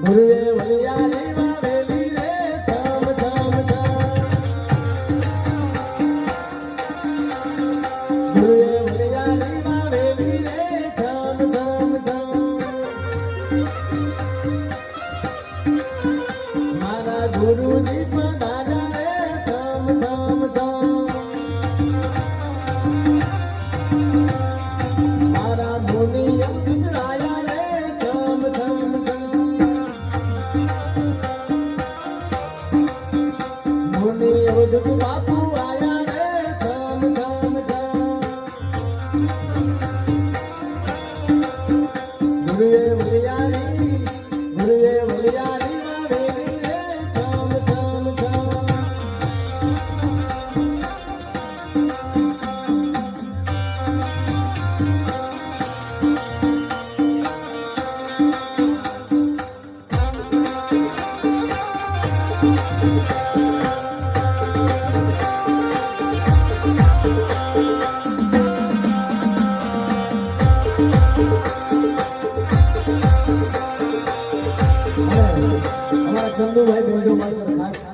ગુરુએ વલિયારી વાવેલી રે છમ છમ છમ. ગુરુએ વલિયારી વાવેલી રે છમ છમ છમ. મારા ગુરુજી પધાર્યા રે છમ છમ છમ. મારા મુનિયમ ગુજરાયા રે છમ છમ છમ. મુનિ અવધૂત બાપુ આયા રે છમ છમ છમ. ગુરુએ વલિયારી વાવેલી રે છમ છમ છમ. અમારા ચંદુભાઈ ખાસ